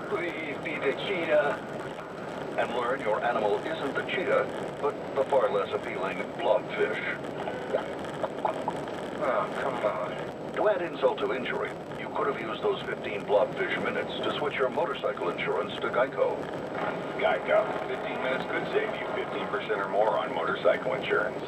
Please be the cheetah. And learn your animal isn't the cheetah, but the far less appealing blobfish. Oh, come on. To add insult to injury, you could have used those 15 blobfish minutes to switch your motorcycle insurance to Geico. Geico. 15 minutes could save you 15% or more on motorcycle insurance.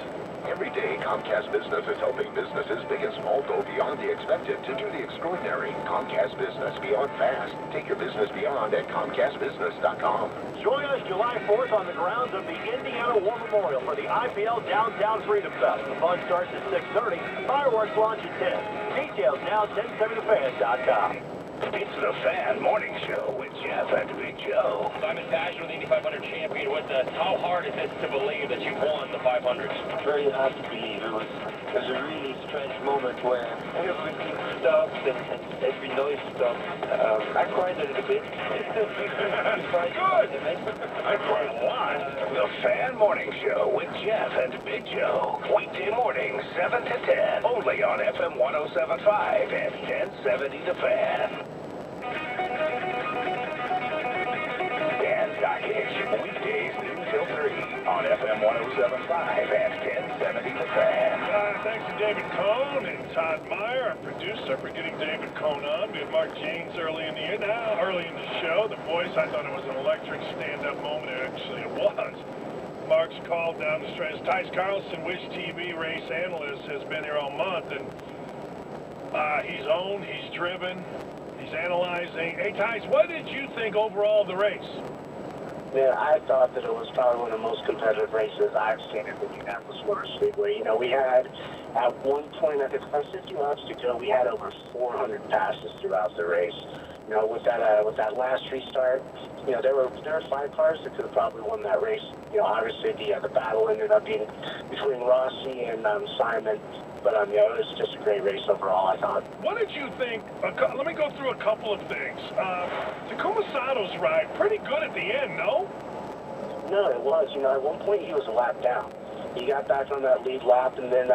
Every day, Comcast Business is helping businesses big and small go beyond the expected to do the extraordinary. Comcast Business, beyond fast. Take your business beyond at ComcastBusiness.com. Join us July 4th on the grounds of the Indiana War Memorial for the IPL Downtown Freedom Fest. The fun starts at 6:30. Fireworks launch at 10. Details now at 1070thefan.com. It's the Fan Morning Show with Jeff and Big Joe. Simon Passion, the Indy 500 champion. How hard is it to believe that you won the 500s? Very hard to believe. It was a really strange moment where everything stopped and every noise stopped. I cried a little bit. Good! I cried a lot. The Fan Morning Show with Jeff and Big Joe. Weekday morning, 7 to 10. Only on FM 107.5 and 1070 The Fan. Dan Dockage, weekdays noon till 3 on FM 107.5 and 1070 The Fan. Thanks to David Cohn and Todd Meyer, our producer, for getting David Cohn on. We had Mark Janes early in the year. Now, early in the show, the voice, I thought it was an electric stand-up moment. Actually, it was. Mark's call down the stretch. Tice Carlson, Wish TV race analyst, has been here all month, and he's owned, he's driven, he's analyzing. Hey, Tice, what did you think overall of the race? Man, I thought that it was probably one of the most competitive races I've seen at the Indianapolis Motor Speedway. You know, we had, at one point, I think about 50 laps to go, we had over 400 passes throughout the race. You know, with that last restart, you know, there were 5 cars that could have probably won that race. You know, obviously the battle ended up being between Rossi and Simon. But, you know, it was just a great race overall, I thought. What did you think? Let me go through a couple of things. Takuma Sato's ride, pretty good at the end, no? No, it was. You know, at one point he was a lap down. He got back on that lead lap, and then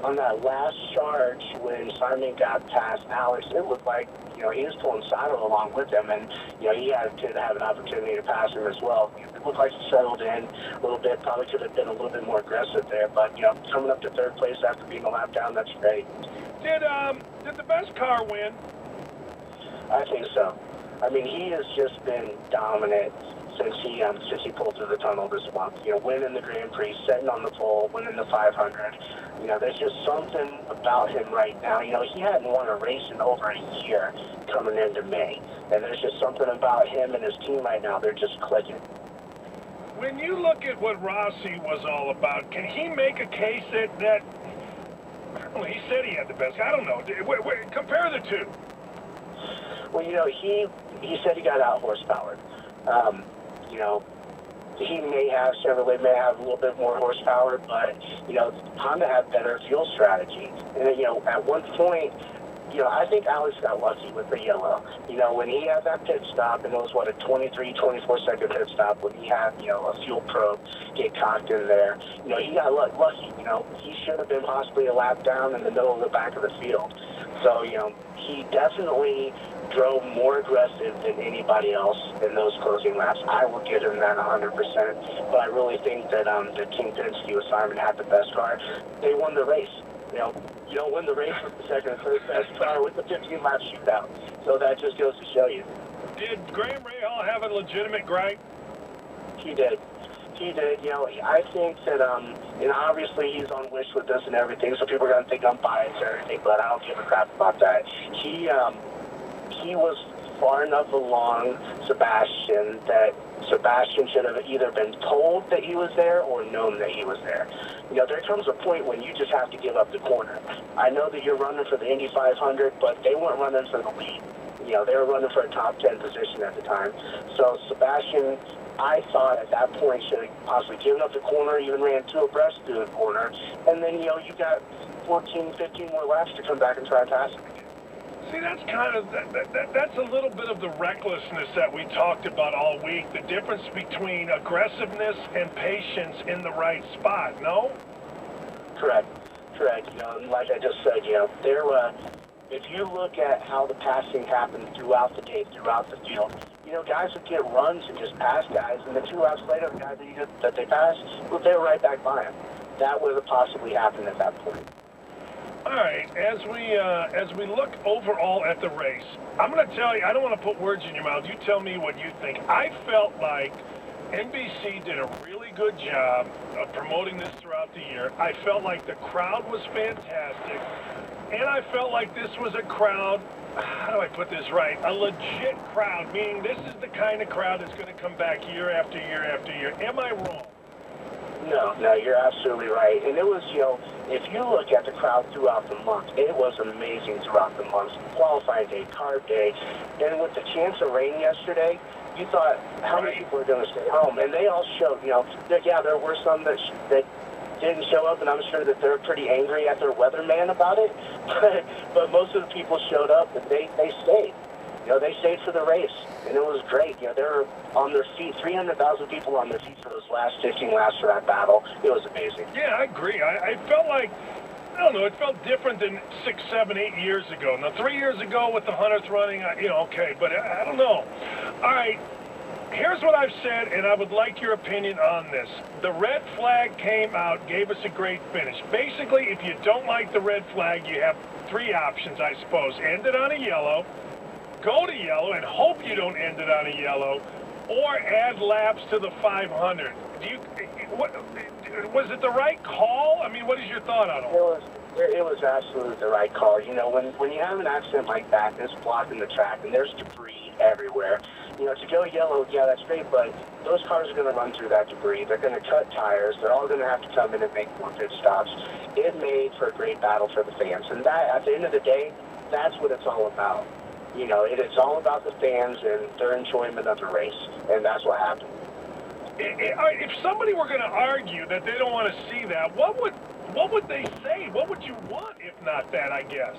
on that last charge, when Simon got past Alex, it looked like, you know, he was pulling Sato along with him, and, you know, he had to have an opportunity to pass him as well. It looked like he settled in a little bit, probably could have been a little bit more aggressive there, but, you know, coming up to third place after being a lap down, that's great. Did the best car win? I think so. I mean, he has just been dominant since he pulled through the tunnel this month. You know, winning the Grand Prix, setting on the pole, winning the 500. You know, there's just something about him right now. You know, he hadn't won a race in over a year coming into May. And there's just something about him and his team right now. They're just clicking. When you look at what Rossi was all about, can he make a case that well, he said he had the best. I don't know. Wait, compare the two. Well, you know, he said he got out-horsepowered. You know, Chevrolet may have a little bit more horsepower, but, you know, Honda had better fuel strategy. And, you know, at one point, you know, I think Alex got lucky with the yellow. You know, when he had that pit stop, and it was, what, a 23, 24-second pit stop, when he had, you know, a fuel probe get cocked in there, you know, he got lucky. You know, he should have been possibly a lap down in the middle of the back of the field. So, you know, he definitely drove more aggressive than anybody else in those closing laps. I will give him that 100%. But I really think that Team Penske with Simon had the best car. They won the race. You know, you don't win the race with the second and third best car with the 15-lap shootout. So that just goes to show you. Did Graham Rahal have a legitimate gripe? He did. He did. You know, I think that, you know, obviously he's on Wish with this and everything, so people are going to think I'm biased or anything, but I don't give a crap about that. He was far enough along Sebastian that Sebastian should have either been told that he was there or known that he was there. You know, there comes a point when you just have to give up the corner. I know that you're running for the Indy 500, but they weren't running for the lead. You know, they were running for a top 10 position at the time. So Sebastian, I thought at that point, should have possibly given up the corner, even ran 2 abreast through the corner, and then, you know, you got 14, 15 more laps to come back and try to pass him. See, that's kind of, that's a little bit of the recklessness that we talked about all week, the difference between aggressiveness and patience in the right spot, no? Correct. You know, and like I just said, you know, if you look at how the passing happened throughout the day, throughout the field, guys would get runs and just pass guys, and then 2 laps later, the guy that they passed, well, they were right back by him. That would have possibly happened at that point. All right, as we look overall at the race, I'm going to tell you, I don't want to put words in your mouth. You tell me what you think. I felt like NBC did a really good job of promoting this throughout the year. I felt like the crowd was fantastic, and I felt like this was a crowd, how do I put this right, a legit crowd, meaning this is the kind of crowd that's going to come back year after year after year. Am I wrong? No, you're absolutely right. And it was, if you look at the crowd throughout the month, it was amazing throughout the month. Qualifying day, card day, and with the chance of rain yesterday, you thought, how many people are going to stay home? And they all showed, there were some that didn't show up, and I'm sure that they're pretty angry at their weatherman about it. But most of the people showed up, and they stayed. They stayed for the race, and it was great. They were on their feet, 300,000 people on their feet for those last 15 laps for that battle. It was amazing. Yeah, I agree. I felt like, I don't know, it felt different than 6, 7, 8 years ago. Now, 3 years ago with the Hunters running, okay, but I don't know. All right, here's what I've said, and I would like your opinion on this. The red flag came out, gave us a great finish. Basically, if you don't like the red flag, you have 3 options, I suppose. End it on a yellow, go to yellow and hope you don't end it on a yellow, or add laps to the 500. Was it the right call? I mean, what is your thought on it? It was absolutely the right call. When you have an accident like that, it's blocking the track, and there's debris everywhere. To go yellow, yeah, that's great, but those cars are going to run through that debris. They're going to cut tires. They're all going to have to come in and make more pit stops. It made for a great battle for the fans, and that, at the end of the day, that's what it's all about. It's all about the fans and their enjoyment of the race, and that's what happened. If somebody were going to argue that they don't want to see that, what would they say? What would you want if not that, I guess?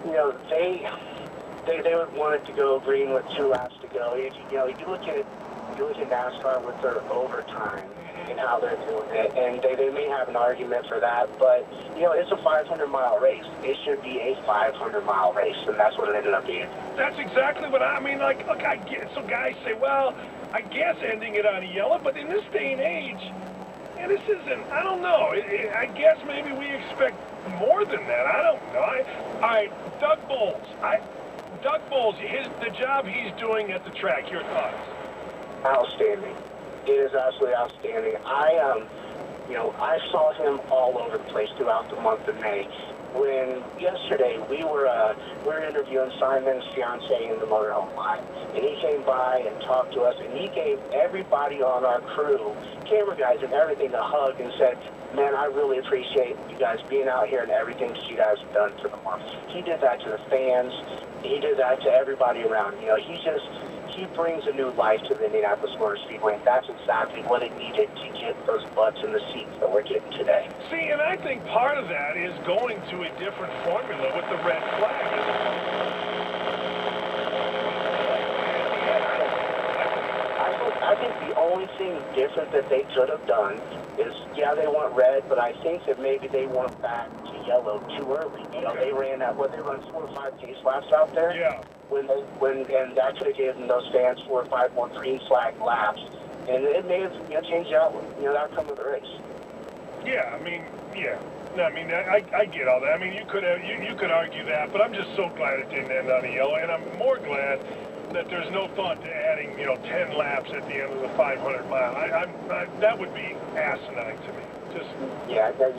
They would want it to go green with 2 laps to go. You look at NASCAR with their overtime and how they're doing it, and they may have an argument for that, but it's a 500-mile race. It should be a 500-mile race, and that's what it ended up being. That's exactly what I mean. Like, look, I get. So guys say, well, I guess ending it on a yellow, but in this day and age, this isn't. I don't know. I guess maybe we expect more than that. I don't know. All right, Doug Bowles. Doug Bowles, the job he's doing at the track. Your thoughts? Outstanding. It is absolutely outstanding. I saw him all over the place throughout the month of May. When yesterday we were interviewing Simon's fiance in the motorhome lot, and he came by and talked to us, and he gave everybody on our crew, camera guys and everything, a hug and said, "Man, I really appreciate you guys being out here and everything that you guys have done for the month." He did that to the fans. He did that to everybody around. He brings a new life to the Indianapolis Motor Speedway, and that's exactly what it needed to get those butts in the seats that we're getting today. See, and I think part of that is going to a different formula with the red flag. I think the only thing different that they could have done is, yeah, they want red, but I think that maybe they went back to yellow too early. They ran at, they run 4 or 5 pace laps out there. Yeah. And that could have given those fans 4 or 5 more green flag laps, and it may have changed out the outcome of the race. Yeah, I mean, yeah. No, I mean, I get all that. I mean, you could argue that, but I'm just so glad it didn't end on a yellow, and I'm more glad that there's no thought to adding 10 laps at the end of the 500 mile. That would be asinine to me. Yeah, that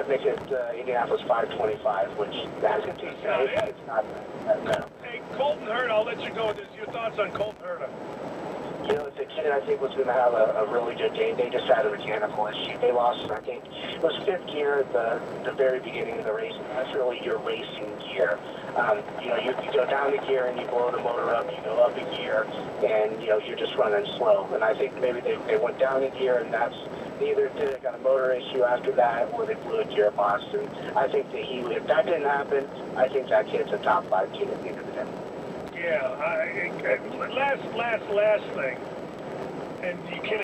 makes it Indianapolis 525, which that's it's not that. Hey, Colton Herta, I'll let you go with this. Your thoughts on Colton Herta? The kid, I think, was going to have a really good day. They just had a mechanical issue. They lost, I think, it was 5th gear at the very beginning of the race. And that's really your racing gear. You go down a gear and you blow the motor up. You go up a gear and, you're just running slow. And I think maybe they went down a gear, and that's either they got a motor issue after that, or they blew a gearbox. And I think that if that didn't happen, I think that kid's a top 5 kid at the end of the day. Yeah, last thing, and you can